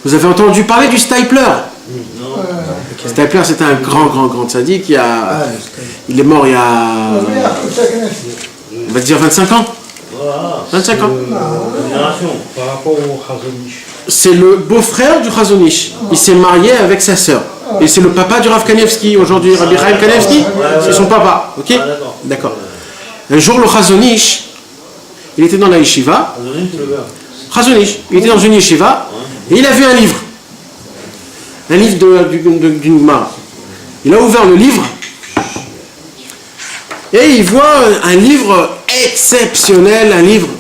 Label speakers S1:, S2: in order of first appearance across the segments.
S1: Vous avez entendu parler du Stapler? Stapler, c'était un grand tzaddik. Il est mort il y a, on va dire 25 ans. 25 ans.
S2: Par rapport au Chazonish.
S1: C'est le beau-frère du Chazonish. Il s'est marié avec sa sœur. Et c'est le papa du Rav Kanievski aujourd'hui. Rabbi Chaim Kanievski, c'est son papa. Ok? D'accord. Un jour, le Chazonish, il était dans la yeshiva. Chazonish, il était dans une yeshiva et il a vu un livre. Un livre d'une Gemara. Il a ouvert le livre et il voit un livre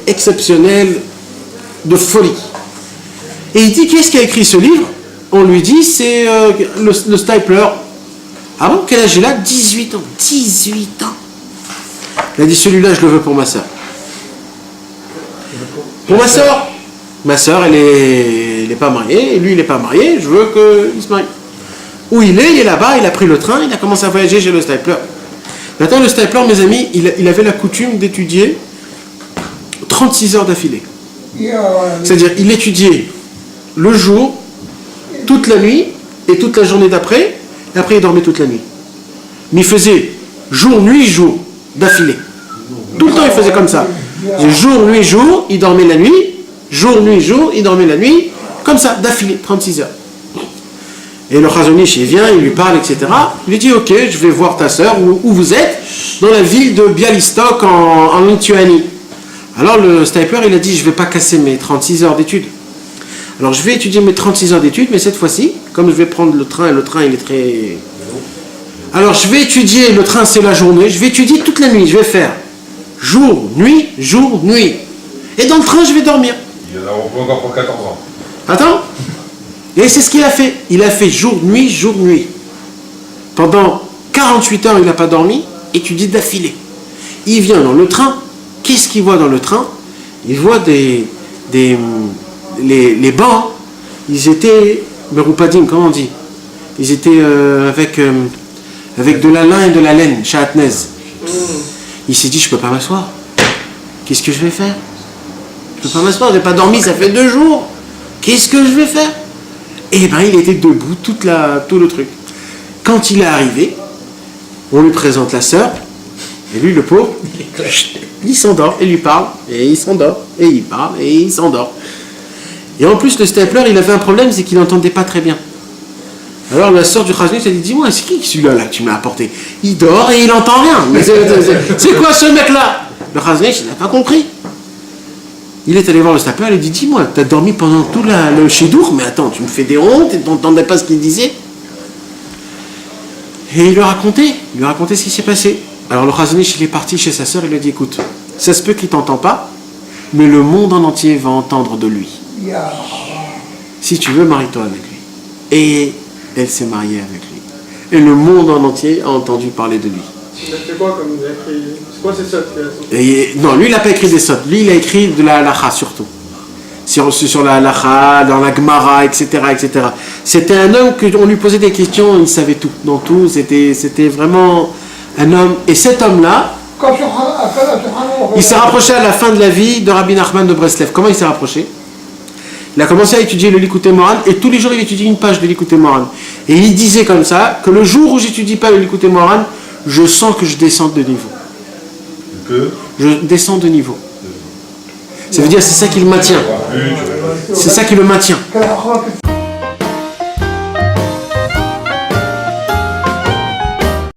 S1: exceptionnel de folie. Et il dit, qu'est-ce qui a écrit ce livre? On lui dit, c'est le Stapler. Ah bon, quel âge il a? 18 ans. 18 ans. Il a dit, celui-là, je le veux pour ma soeur. Pour ma soeur. Ma soeur, elle est pas mariée, et lui, il n'est pas marié, je veux qu'il se marie. Où il est là-bas, il a pris le train, il a commencé à voyager chez le Stapler. Maintenant, le Stapler, mes amis, il avait la coutume d'étudier 36 heures d'affilée. C'est-à-dire, il étudiait le jour, toute la nuit, et toute la journée d'après, et après, il dormait toute la nuit. Mais il faisait jour, nuit, jour, d'affilée. Tout le temps, il faisait comme ça. Jour, nuit, jour, il dormait la nuit. Jour, nuit, jour, il dormait la nuit, comme ça, d'affilée, 36 heures. Et le Chazonish, il vient, il lui parle, etc. Il lui dit, ok, je vais voir ta sœur, où vous êtes, dans la ville de Bialystok, en Lituanie. Alors le Stapler, il a dit, je ne vais pas casser mes 36 heures d'études. Alors je vais étudier mes 36 heures d'études, mais cette fois-ci, comme je vais prendre le train, et le train, il est très... Alors je vais étudier, le train, c'est la journée, je vais étudier toute la nuit, je vais faire jour, nuit. Et dans le train, je vais dormir.
S3: Il y en a encore pour 14 ans.
S1: Attends. Et c'est ce qu'il a fait. Il a fait jour, nuit. Pendant 48 heures, il n'a pas dormi, étudié d'affilée. Il vient dans le train. Qu'est-ce qu'il voit dans le train? Il voit les bancs. Ils étaient, Meroupadim, comment on dit? Ils étaient avec de la lin et de la laine, chatnez. Il s'est dit, je ne peux pas m'asseoir. Qu'est-ce que je vais faire? Je ne peux pas m'asseoir, je n'ai pas dormi, ça fait 2 jours. Qu'est-ce que je vais faire? Et bien, il était debout, tout le truc. Quand il est arrivé, on lui présente la sœur, et lui, le pauvre, il s'endort, et lui parle, et il s'endort, et il parle, et il s'endort. Et en plus, le Stapler, il avait un problème, c'est qu'il n'entendait pas très bien. Alors la sœur du Chazonish, elle dit, dis-moi, c'est qui celui-là là, que tu m'as apporté? Il dort et il n'entend rien. Mais c'est quoi ce mec-là? Le Chazonish, il n'a pas compris. Il est allé voir le Stapler, il lui dit, dis-moi, t'as dormi pendant tout le Shidour, mais attends, tu me fais des hontes, tu n'entendais pas ce qu'il disait. Et il lui a raconté ce qui s'est passé. Alors le Chazonish, il est parti chez sa sœur, il lui a dit, écoute, ça se peut qu'il t'entend pas, mais le monde en entier va entendre de lui. Si tu veux, marie-toi avec lui. Et elle s'est mariée avec lui. Et le monde en entier a entendu parler de lui.
S4: Il a fait quoi comme il a écrit? C'est quoi ces sottes
S1: Non, lui il n'a pas écrit des sottes. Lui il a écrit de la halacha surtout. Sur la halacha, dans la Gemara, etc. C'était un homme qu'on lui posait des questions, il savait tout. Dans tout, c'était vraiment un homme. Et cet homme-là, il s'est rapproché à la fin de la vie de Rabbi Nachman de Breslev. Comment il s'est rapproché? Il a commencé à étudier le Likutei Moharan et tous les jours il étudiait une page de Likutei Moharan. Et il disait comme ça que le jour où j'étudie pas le Likutei Moharan, je sens que je descends de niveau. Je descends de niveau. Ça veut dire c'est ça qui le maintient. C'est ça qui le maintient.